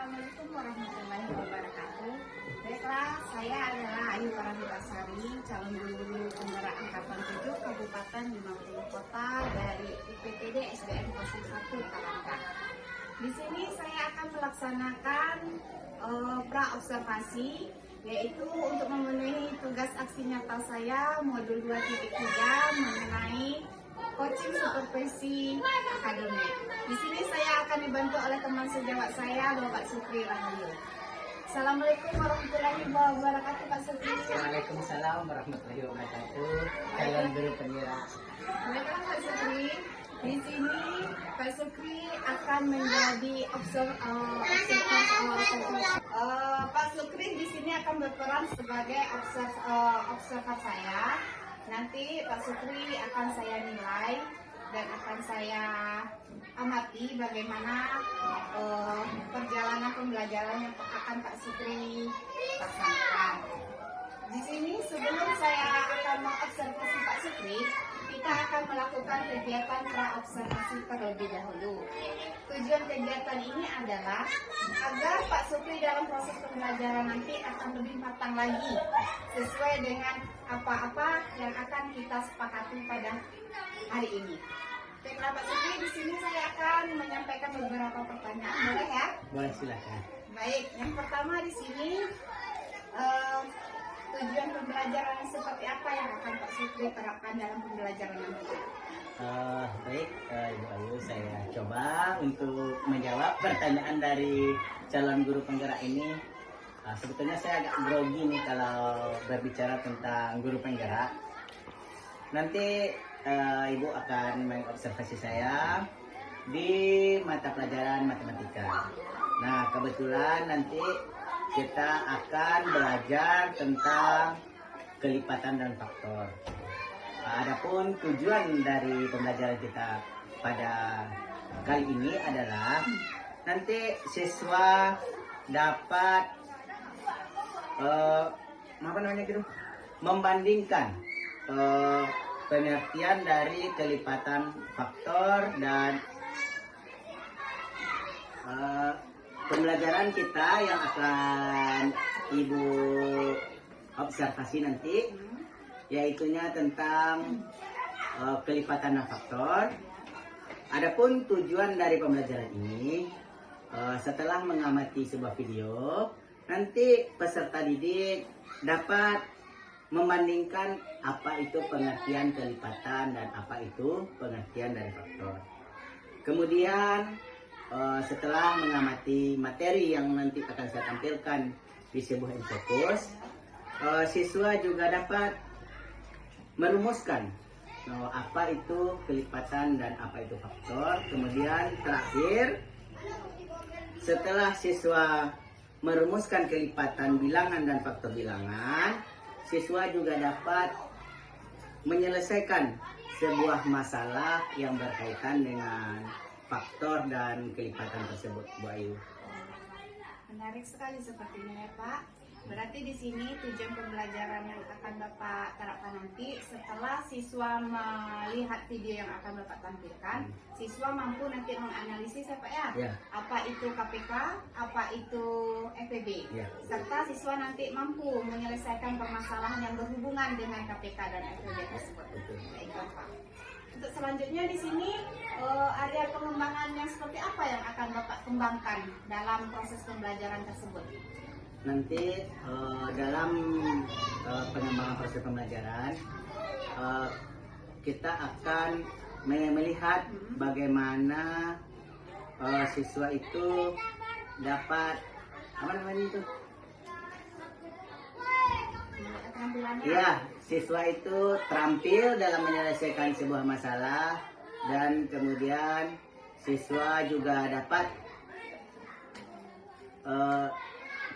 Assalamualaikum warahmatullahi wabarakatuh. Baiklah, saya adalah Ayu Paramitasari, calon guru penggerak angkatan 7 Kabupaten 50 Kota dari UPTD SDN 01 Karangga. Di sini saya akan melaksanakan pra-observasi, yaitu untuk memenuhi tugas aksi nyata saya modul 2.3 mengenai coaching supervisi akademik. Di sini saya akan dibantu oleh teman sejawat saya, Bapak Sukri Rahayu. Assalamualaikum warahmatullahi wabarakatuh, Pak Sukri. Waalaikumsalam warahmatullahi wabarakatuh. Calon guru penggerak. Baiklah Pak Sukri, di sini Pak Sukri akan menjadi Pak Sukri di sini akan berperan sebagai observer saya. Nanti Pak Sukri akan saya nilai dan akan saya amati bagaimana perjalanan pembelajaran yang akan Pak Sukri laksanakan. Di sini sebelum saya akan mengobservasi Pak Sukri, kita akan melakukan kegiatan pra-observasi terlebih dahulu. Tujuan kegiatan ini adalah agar Pak Sukri dalam proses pembelajaran nanti akan lebih matang lagi sesuai dengan apa-apa yang akan kita sepakati pada hari ini. Baiklah Pak Sukri, di sini saya akan menyampaikan beberapa pertanyaan, boleh ya? Boleh, silakan. Baik, yang pertama di sini tujuan pembelajaran seperti apa yang akan Pak Sukri terapkan dalam pembelajaran nanti? Baik, Ibu Ayu, saya coba untuk menjawab pertanyaan dari calon guru penggerak ini. Sebetulnya saya agak grogi nih kalau berbicara tentang guru penggerak. Nanti Ibu akan mengobservasi saya di mata pelajaran matematika. Nah, kebetulan nanti kita akan belajar tentang kelipatan dan faktor. Adapun tujuan dari pembelajaran kita pada kali ini adalah nanti siswa dapat membandingkan pengertian dari kelipatan faktor dan pembelajaran kita yang akan Ibu observasi nanti, yaitunya tentang kelipatan dan faktor. Adapun tujuan dari pembelajaran ini, setelah mengamati sebuah video, nanti peserta didik dapat membandingkan apa itu pengertian kelipatan dan apa itu pengertian dari faktor. Kemudian setelah mengamati materi yang nanti akan saya tampilkan di sebuah infokus, siswa juga dapat merumuskan apa itu kelipatan dan apa itu faktor. Kemudian terakhir, setelah siswa merumuskan kelipatan bilangan dan faktor bilangan, siswa juga dapat menyelesaikan sebuah masalah yang berkaitan dengan faktor dan kelipatan tersebut, Bu Ayu. Menarik sekali sepertinya ya Pak. Berarti di sini tujuan pembelajaran yang akan Bapak terapkan nanti, setelah siswa melihat video yang akan Bapak tampilkan, siswa mampu nanti menganalisis ya Pak ya, apa itu KPK, apa itu FPB, serta siswa nanti mampu menyelesaikan permasalahan yang berhubungan dengan KPK dan FPB tersebut. Baiklah Pak. Untuk selanjutnya di sini area pengembangan yang seperti apa yang akan Bapak kembangkan dalam proses pembelajaran tersebut? Nanti dalam pengembangan proses pembelajaran kita akan melihat bagaimana siswa itu dapat ya, siswa itu terampil dalam menyelesaikan sebuah masalah, dan kemudian siswa juga dapat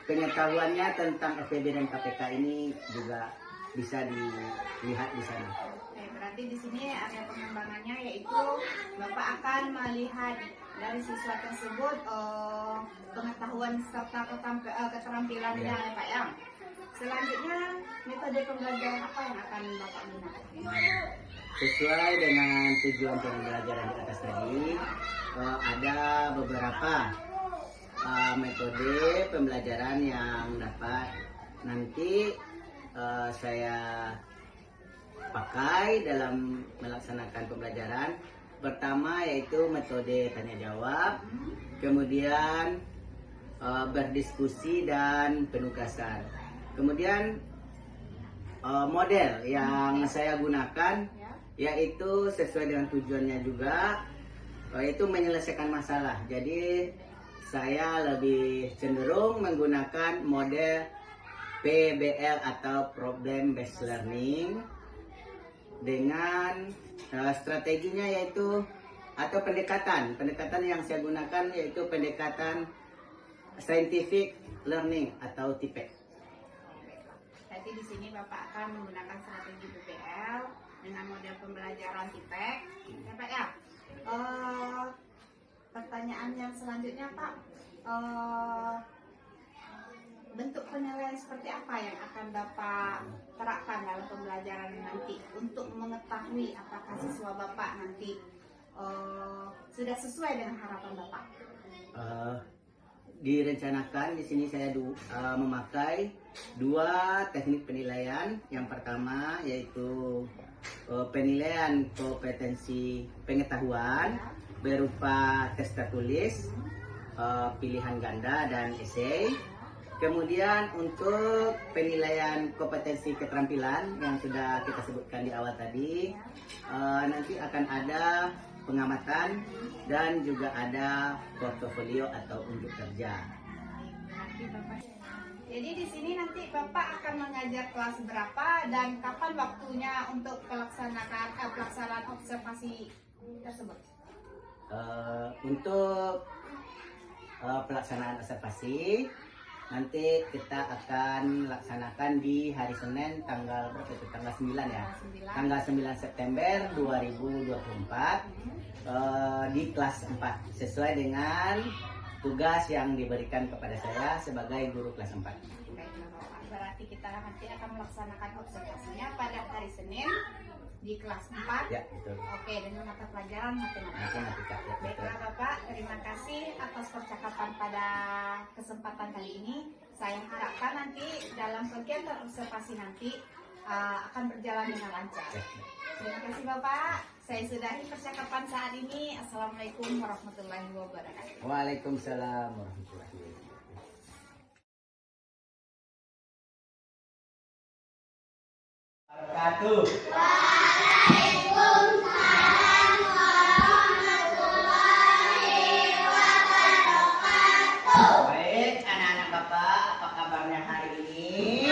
pengetahuannya tentang FPB dan KPK ini juga bisa dilihat di sana. Oke, berarti di sini area pengembangannya yaitu Bapak akan melihat dari siswa tersebut pengetahuan serta keterampilannya ya Pak ya. Selanjutnya metode pembelajaran apa yang akan Bapak gunakan? Sesuai dengan tujuan pembelajaran di atas tadi, ada beberapa metode pembelajaran yang dapat nanti saya pakai dalam melaksanakan pembelajaran. Pertama yaitu metode tanya jawab, kemudian berdiskusi dan penugasan. Kemudian model yang saya gunakan yaitu sesuai dengan tujuannya juga, yaitu menyelesaikan masalah. Jadi saya lebih cenderung menggunakan model PBL atau Problem Based Learning dengan strateginya yaitu atau pendekatan yang saya gunakan yaitu pendekatan Scientific Learning atau TIPEC. Jadi di sini Bapak akan menggunakan strategi PBL dengan model pembelajaran TIPEC. Ya Pak ya. Pertanyaan yang selanjutnya Pak, bentuk penilaian seperti apa yang akan Bapak terapkan dalam pembelajaran nanti untuk mengetahui apakah siswa Bapak nanti sudah sesuai dengan harapan Bapak? Direncanakan di sini saya memakai dua teknik penilaian. Yang pertama yaitu penilaian kompetensi pengetahuan berupa tes tertulis, pilihan ganda dan esai. Kemudian untuk penilaian kompetensi keterampilan yang sudah kita sebutkan di awal tadi, nanti akan ada pengamatan dan juga ada portofolio atau unjuk kerja. Jadi di sini nanti Bapak akan mengajar kelas berapa dan kapan waktunya untuk pelaksanaan observasi tersebut? Untuk pelaksanaan observasi nanti kita akan laksanakan di hari Senin tanggal berapa itu? Tanggal 9 ya. Tanggal 9 September 2024 di kelas 4 sesuai dengan tugas yang diberikan kepada saya sebagai guru kelas 4. Baiklah Bapak, berarti kita nanti akan melaksanakan observasinya pada hari Senin di kelas 4. Ya, betul. Oke, dengan mata pelajaran matematika. Matematika, ya, betul. Baiklah Bapak, terima kasih atas percakapan pada kesempatan kali ini. Saya harapkan nanti dalam kegiatan observasi nanti akan berjalan dengan lancar. Ya. Terima kasih Bapak. Saya sudahi percakapan saat ini. Assalamualaikum warahmatullahi wabarakatuh. Waalaikumsalam warahmatullahi wabarakatuh. Baik, anak-anak Bapak, apa kabarnya hari ini?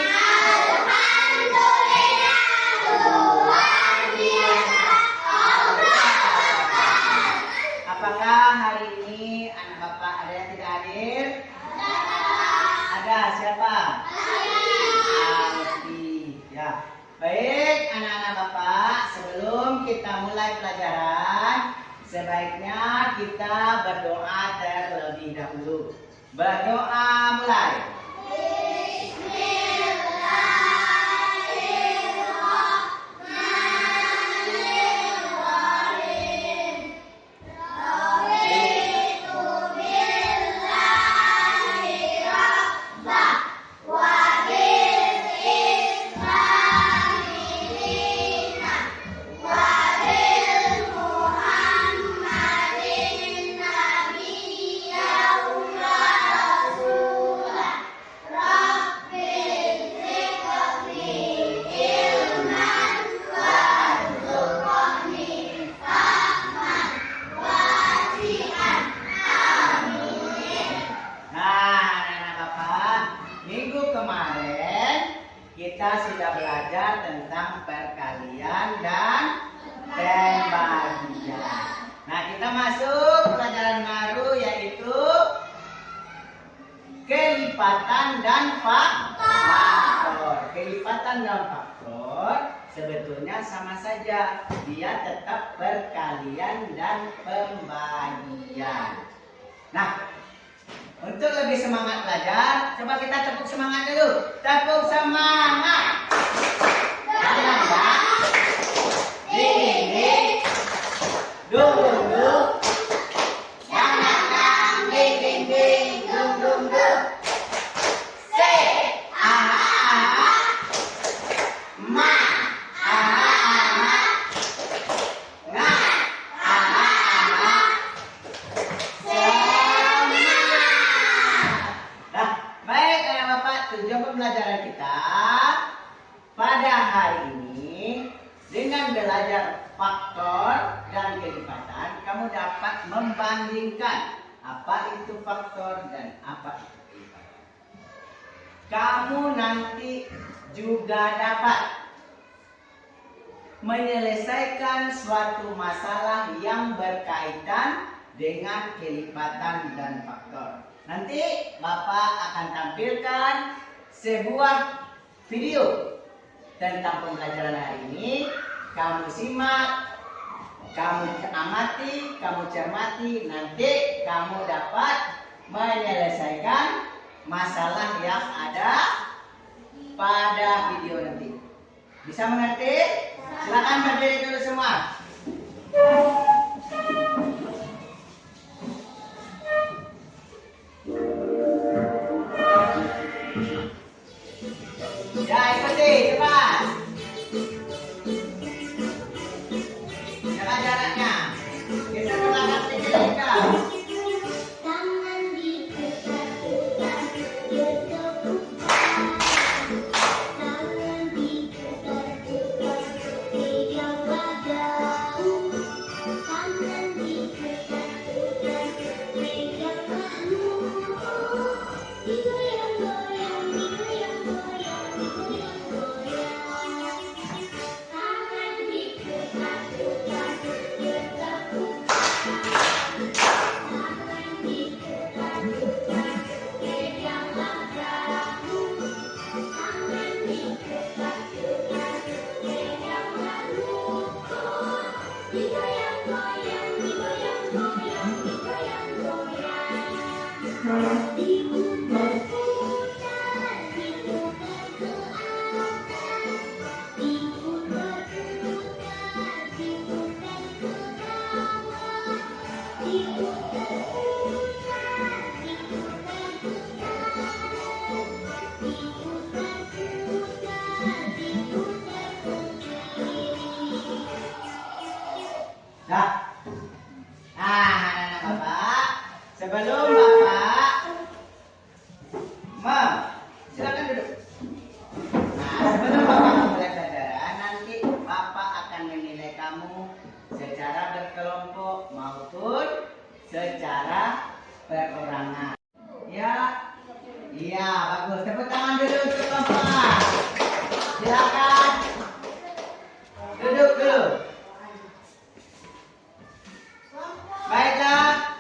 Apakah hari ini anak Bapak ada yang tidak hadir? Ada, siapa? Alfi. Ya. Baik, anak-anak Bapak, sebelum kita mulai pelajaran, sebaiknya kita berdoa terlebih dahulu. Berdoa mulai. Kita sudah belajar tentang perkalian dan pembagian. Nah, kita masuk pelajaran baru yaitu kelipatan dan faktor. Kelipatan dan faktor sebetulnya sama saja, dia tetap perkalian dan pembagian. Nah, untuk lebih semangat belajar, coba kita tepuk semangat dulu. Tepuk semangat. Jangan ya. Ding duduk. Jangan ding ding ding. belajar faktor dan kelipatan, kamu dapat membandingkan apa itu faktor dan apa itu kelipatan. Kamu nanti juga dapat menyelesaikan suatu masalah yang berkaitan dengan kelipatan dan faktor. Nanti Bapak akan tampilkan sebuah video tentang pembelajaran hari ini. Kamu simak, kamu amati, kamu cermati, nanti kamu dapat menyelesaikan masalah yang ada pada video nanti. Bisa mengerti? Silakan berdiri dulu semua. Ya, ikuti, cepat. Jaga jaraknya. Kita ke belakang sedikit. Tangan diputar-putar, bertepuk tangan diputar-putar, pegang padamu. Tangan diputar-putar, pegang padamu. Digoyang-goyang, digoyang-goyang, digoyang-goyang. Tangan diputar-putar, bertepuk tangan diputar-putar, pegang padamu. Tangan diputar-putar, pegang padamu. Digoyang-goyang, digoyang-goyang, digoyang-goyang. Diputar-putar, diputar ke atas. Diputar-putar, diputar ke bawah. Diputar-putar, diputar ke kanan. Diputar-putar, diputar ke kiri. Dah. Nah, anak-anak Bapak, sebelum Bapak silakan duduk. Nah, sebelum Bapak memulai pelajaran, nanti Bapak akan menilai kamu secara berkelompok maupun secara perorangan. Ya, iya, bagus. Tepuk tangan dulu untuk Bapak. Silakan duduk dulu. Baiklah,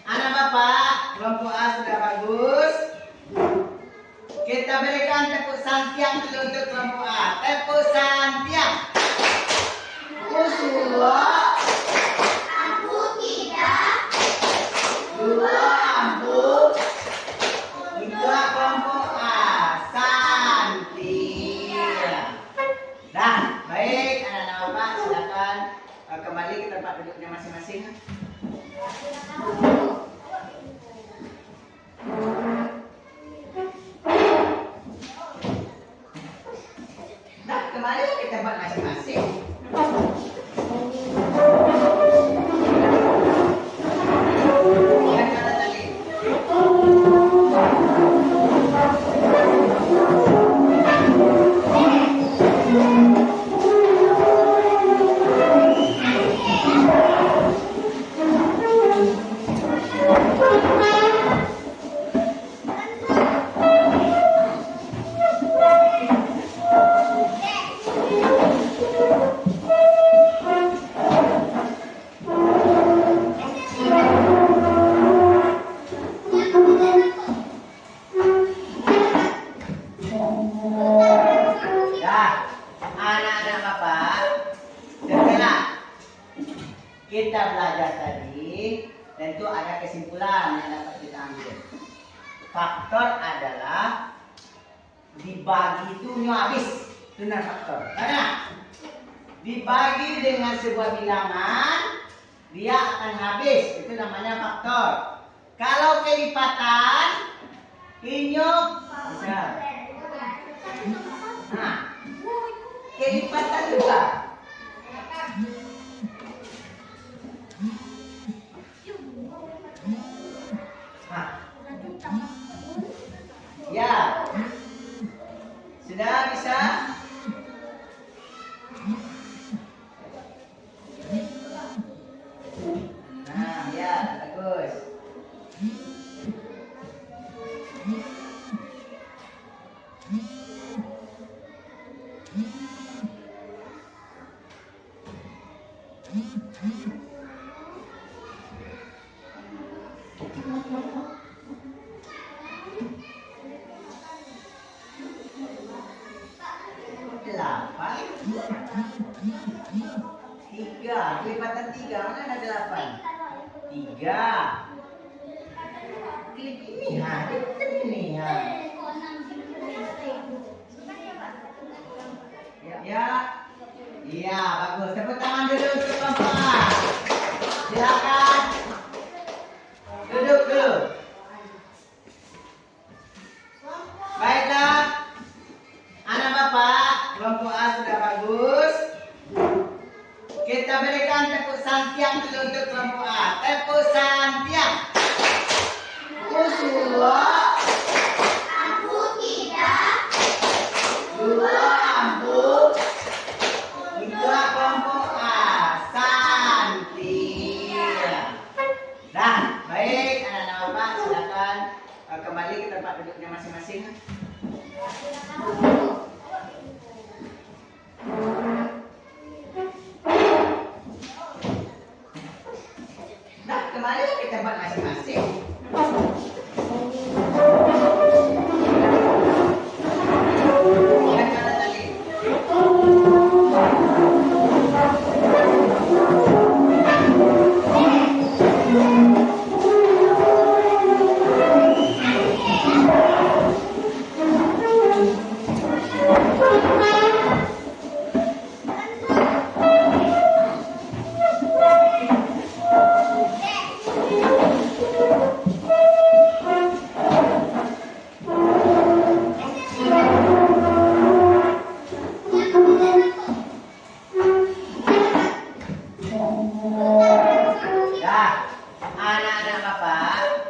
anak Bapak, kelompok A sudah bagus. Kita berikan tepuk santiang dulu untuk kelompok A. Tepuk santiang. Dua, Aku tidak dua ampuh. Tiga kelompok A. Santiang. Dah, baik anak-anak Bapak, silakan kembali ke tempat duduknya masing-masing. Nah, kembali ke tempat masing-masing. Yang kata tadi. Ya, anak-anak Bapak, setelah kita belajar tadi, tentu ada kesimpulan yang dapat kita ambil. Faktor adalah dibagi itu habis, itu namanya faktor. Karena dibagi dengan sebuah bilangan, dia akan habis, itu namanya faktor. Kalau kelipatan, inyuk bisa. Nah, kelipatan juga. Nah, ya, sudah bisa. 8. 3, kelipatan 3, mana ada 8? 3. Klip ini, ini ya. Ya, iya bagus. Tepuk tangan dulu untuk Bapak. Silakan. Duduk dulu. Baiklah, anak Bapak, kelompok A sudah bagus. Kita berikan tepuk santiang dulu untuk kelompok A. Tepuk santiang. Dua. Aku tidak. Dua ambu. 3 kelompok A. Santiang. Dah, baik anak-anak Bapak, silakan kembali ke tempat duduknya masing-masing. Nah, kembali ke tempat masing-masing. Yang mana tadi? Ya, anak-anak Bapak,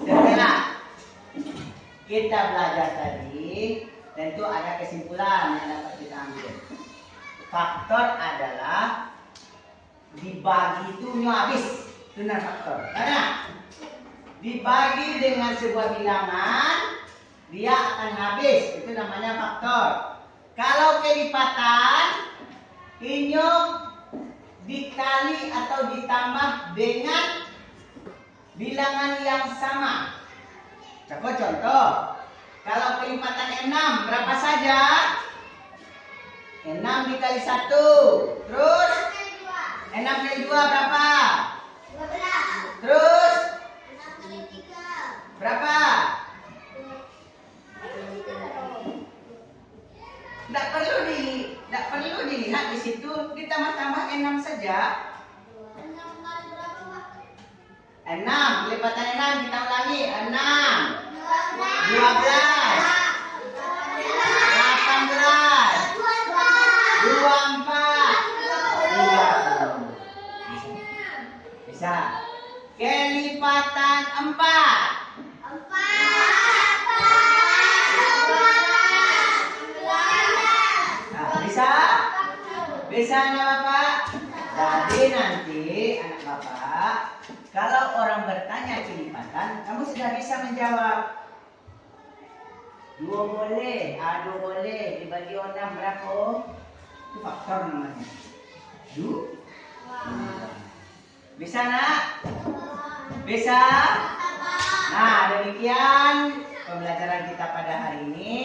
setelah kita belajar tadi, tentu ada kesimpulan yang dapat kita ambil. Faktor adalah dibagi itu habis, itu namanya faktor. Karena dibagi dengan sebuah bilangan, dia akan habis, itu namanya faktor. Kalau kelipatan, inyong dikali atau ditambah dengan bilangan yang sama. Contoh, kalau kelipatan 6 berapa saja? 6 dikali 1. Terus 6 kali 2 berapa? 12. Terus 6 kali 3. berapa? Tidak perlu dilihat di situ, ditambah-tambah 6 saja. 6 kali berapa, Pak? 6, kelipatan 6 kita ulangi. 6, 12, 18, 24, 30. Bisa. Kelipatan 4. 4. Nah, bisa? Bisa anak Bapak? Jadi nanti anak Bapak, kalau orang bertanya kelipatan, kamu sudah bisa menjawab. 2 boleh, 2 boleh, dibagi 6 berapa? Itu faktor namanya. 2. Bisa nak? Bisa? Nah, demikian pembelajaran kita pada hari ini.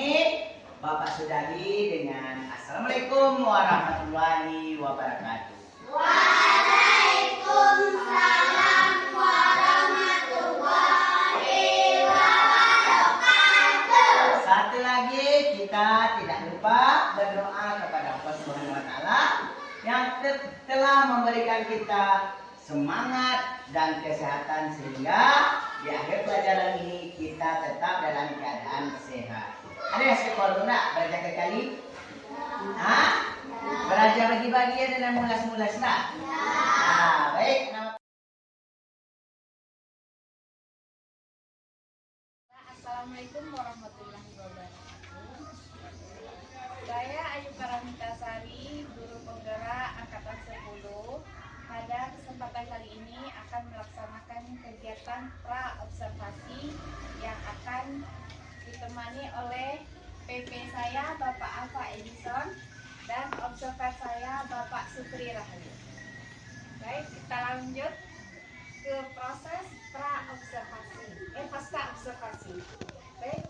Bapak sudahi dengan Assalamualaikum warahmatullahi wabarakatuh. Waalaikumsalam warahmatullahi wabarakatuh. Satu lagi, kita tidak lupa berdoa kepada Allah Subhanahu wa taala yang telah memberikan kita semangat dan kesehatan sehingga di akhir pelajaran ini kita tetap dalam keadaan sehat. Ada yang sekolah enggak belajar kali? Hah? Belajar bagi-bagi ada dan mulas-mulas enggak? Nah, baik. Assalamualaikum warahmatullahi wabarakatuh. Saya Ayu Paramita Sari, guru penggerak angkatan 10. Pada kesempatan kali ini akan melaksanakan kegiatan pra-observasi yang akan ditemani oleh PP saya Bapak Alfa Edison dan observer saya Bapak Sukri Rahayu. Baik, kita lanjut ke proses pra-observasi, pasca observasi. Baik,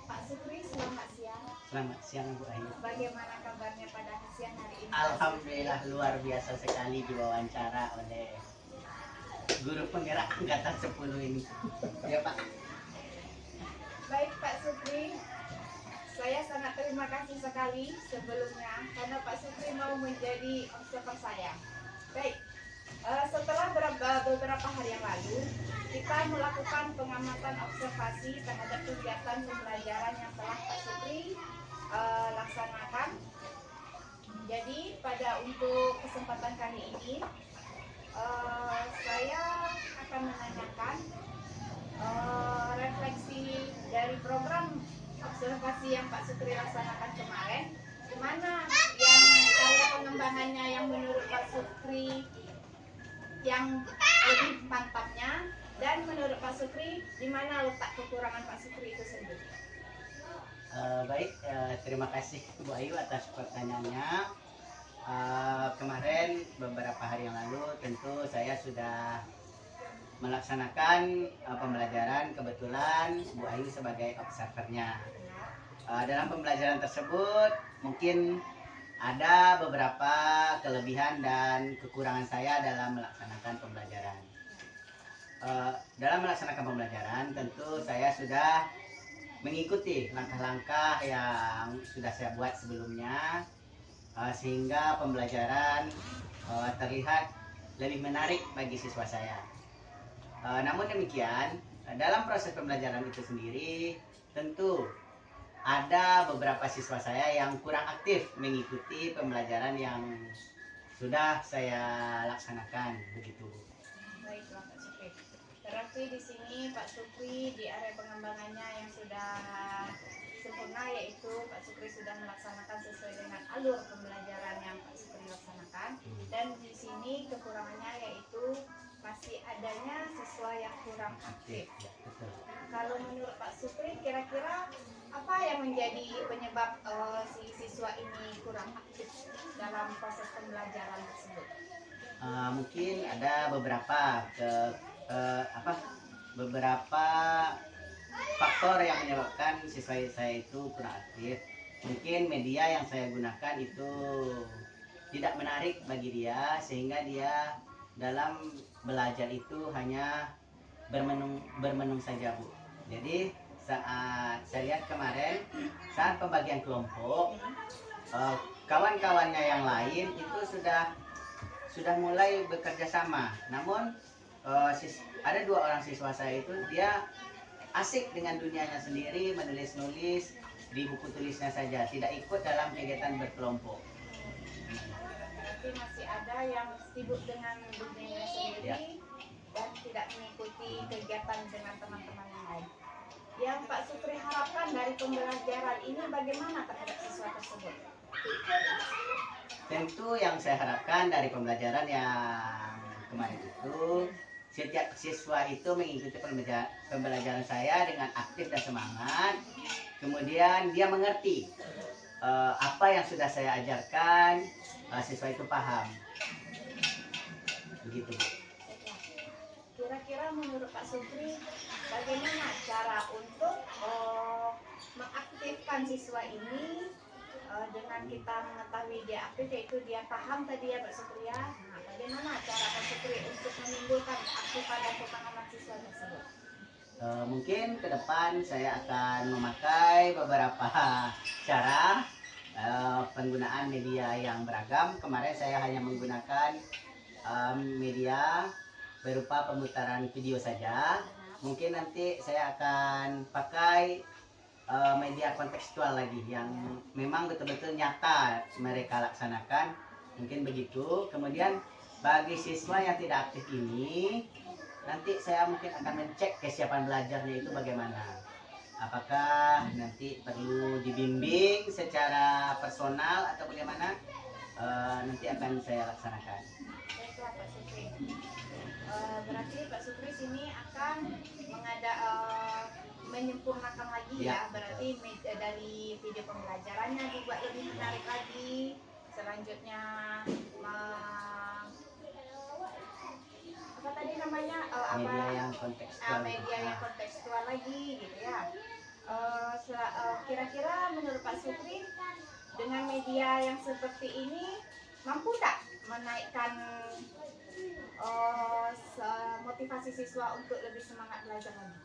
Pak Sukri, selamat siang. Selamat siang Bu Ayu. Bagaimana kabarnya pada siang hari ini? Alhamdulillah luar biasa sekali diwawancara oleh guru penggerak angkatan 10 ini. Ya Pak. Baik Pak Sukri, saya sangat terima kasih sekali sebelumnya karena Pak Sukri mau menjadi observer saya. Baik, setelah beberapa hari yang lalu, kita melakukan pengamatan observasi terhadap kegiatan pembelajaran yang telah Pak Sukri laksanakan. Jadi untuk kesempatan kali ini, saya akan menanyakan refleksi dari program observasi yang Pak Sukri laksanakan kemarin, di mana yang karya pengembangannya yang menurut Pak Sukri yang lebih mantapnya, dan menurut Pak Sukri di mana letak kekurangan Pak Sukri itu sendiri. Baik, terima kasih Bu Ayu atas pertanyaannya. Kemarin beberapa hari yang lalu tentu saya sudah melaksanakan pembelajaran, kebetulan Bu Ayu sebagai observernya. Dalam pembelajaran tersebut mungkin ada beberapa kelebihan dan kekurangan saya dalam melaksanakan pembelajaran. Dalam melaksanakan pembelajaran tentu saya sudah mengikuti langkah-langkah yang sudah saya buat sebelumnya, sehingga pembelajaran terlihat lebih menarik bagi siswa saya. Namun demikian, dalam proses pembelajaran itu sendiri tentu ada beberapa siswa saya yang kurang aktif mengikuti pembelajaran yang sudah saya laksanakan, begitu. Baiklah Pak Sukri. Berarti di sini Pak Sukri di area pengembangannya yang sudah sempurna, yaitu Pak Sukri sudah melaksanakan sesuai dengan alur pembelajaran yang Pak Sukri laksanakan. Dan di sini kekurangannya yaitu masih adanya siswa yang kurang aktif. Ya, betul. Kalau menurut Pak Sukri, kira-kira apa yang menjadi penyebab si siswa ini kurang aktif dalam proses pembelajaran tersebut? Mungkin ada beberapa faktor yang menyebabkan siswa saya itu kurang aktif. Mungkin media yang saya gunakan itu tidak menarik bagi dia, sehingga dia dalam belajar itu hanya bermenung saja Bu. Jadi saat saya lihat kemarin saat pembagian kelompok, kawan-kawannya yang lain itu sudah mulai bekerja sama. Namun ada 2 orang siswa saya itu dia asik dengan dunianya sendiri, menulis-nulis di buku tulisnya saja, tidak ikut dalam kegiatan berkelompok. Berarti masih ada yang sibuk dengan dunianya sendiri, Ya. Dan tidak mengikuti kegiatan dengan teman-teman yang lain. Yang Pak Sukri harapkan dari pembelajaran ini bagaimana terhadap siswa tersebut? Tentu yang saya harapkan dari pembelajaran yang kemarin itu, setiap siswa itu mengikuti pembelajaran saya dengan aktif dan semangat. Kemudian dia mengerti apa yang sudah saya ajarkan, siswa itu paham. Begitu. Kira-kira menurut Pak Sukri, bagaimana cara untuk mengaktifkan siswa ini dengan kita mengetahui dia aktif, yaitu dia paham tadi ya Pak Sukri ya. Nah, bagaimana cara Pak Sukri untuk menimbulkan keaktifan dan kepahaman siswa tersebut? Mungkin ke depan saya akan memakai beberapa cara penggunaan media yang beragam. Kemarin saya hanya menggunakan media berupa pemutaran video saja. Mungkin nanti saya akan pakai media kontekstual lagi yang memang betul-betul nyata mereka laksanakan. Mungkin begitu. Kemudian bagi siswa yang tidak aktif ini, nanti saya mungkin akan mencek kesiapan belajarnya itu bagaimana. Apakah nanti perlu dibimbing secara personal atau bagaimana, nanti akan saya laksanakan. Baiklah Pak Sukri. Berarti Pak Sukri sini akan menyempurnakan lagi ya. Berarti dari video pembelajarannya dibuat lebih menarik lagi. Selanjutnya apa tadi namanya Media yang kontekstual. media yang kontekstual lagi gitu ya. Kira-kira menurut Pak Supri dengan media yang seperti ini mampu tak menaikkan motivasi siswa untuk lebih semangat belajar lagi?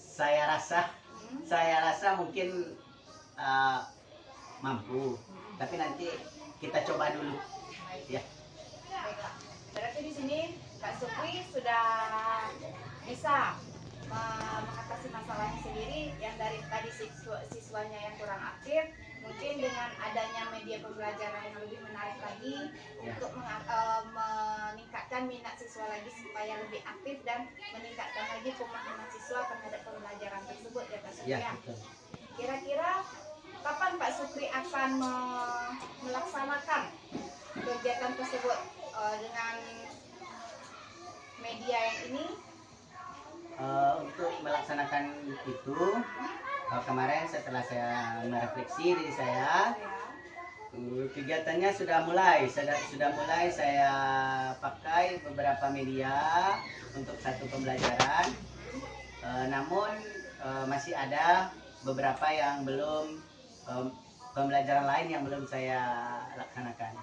Saya rasa mungkin mampu, tapi nanti kita coba dulu. Ya. Baiklah. Berarti di sini Pak Supri sudah bisa mengatasi masalahnya sendiri, yang dari tadi siswanya yang kurang aktif, mungkin dengan adanya media pembelajaran yang lebih menarik lagi untuk meningkatkan minat siswa lagi supaya lebih aktif dan meningkatkan lagi pemahaman siswa terhadap pembelajaran tersebut ya Pak Supri. Ya, betul. Kira-kira kapan Pak Supri akan melaksanakan kegiatan tersebut dengan media yang ini? Untuk melaksanakan itu, kemarin setelah saya merefleksi diri saya, kegiatannya sudah mulai saya pakai beberapa media untuk satu pembelajaran, namun masih ada beberapa yang belum, pembelajaran lain yang belum saya laksanakan.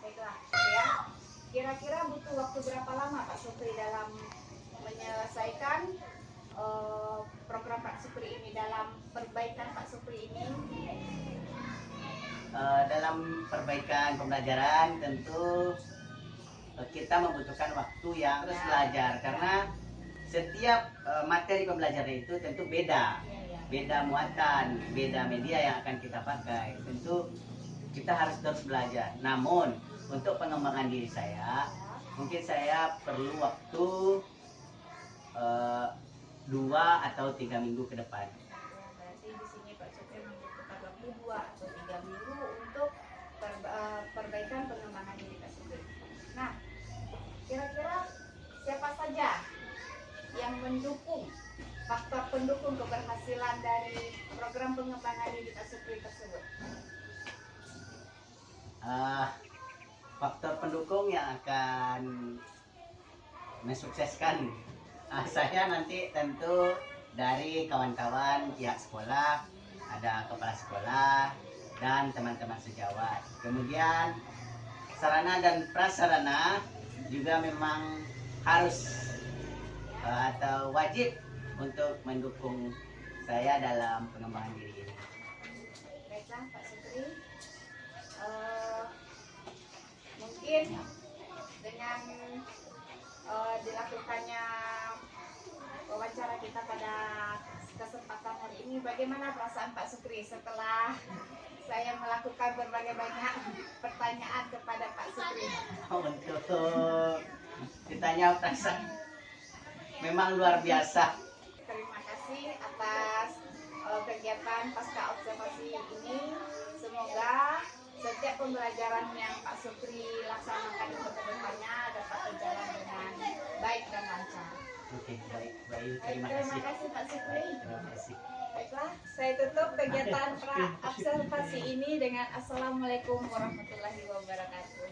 Baiklah, ya. Kira-kira butuh waktu berapa lama Pak Supri dalam menyelesaikan program Pak Supri ini, dalam perbaikan Pak Supri ini? Dalam perbaikan pembelajaran tentu kita membutuhkan waktu yang terus belajar, karena setiap materi pembelajaran itu tentu beda muatan, beda media yang akan kita pakai. Tentu kita harus terus belajar. Namun untuk pengembangan diri saya, mungkin saya perlu waktu 2 atau 3 minggu ke depan. Berarti di sini Pak Supri membutuhkan waktu 2 atau 3 minggu untuk perbaikan pengembangan diri Pak Supri. Nah, kira-kira siapa saja yang mendukung, faktor pendukung keberhasilan dari program pengembangan diri Pak Supri tersebut? Faktor pendukung yang akan mensukseskan saya nanti tentu dari kawan-kawan pihak sekolah, ada kepala sekolah dan teman-teman sejawat. Kemudian sarana dan prasarana juga memang harus atau wajib untuk mendukung saya dalam pengembangan diri ini. Baiklah Pak Supri, mungkin dengan dilakukannya wawancara kita pada kesempatan hari ini, bagaimana perasaan Pak Supri setelah saya melakukan berbagai banyak pertanyaan kepada Pak Supri? Untuk ditanya perasaan memang luar biasa. Terima kasih atas kegiatan pasca observasi ini. Semoga setiap pembelajaran yang Pak Supri laksanakan untuk kedepannya dapat berjalan dengan baik dan lancar. Oke, baik. Terima kasih Pak Supri. Terima kasih. Baiklah, saya tutup kegiatan observasi ini dengan Assalamualaikum warahmatullahi wabarakatuh.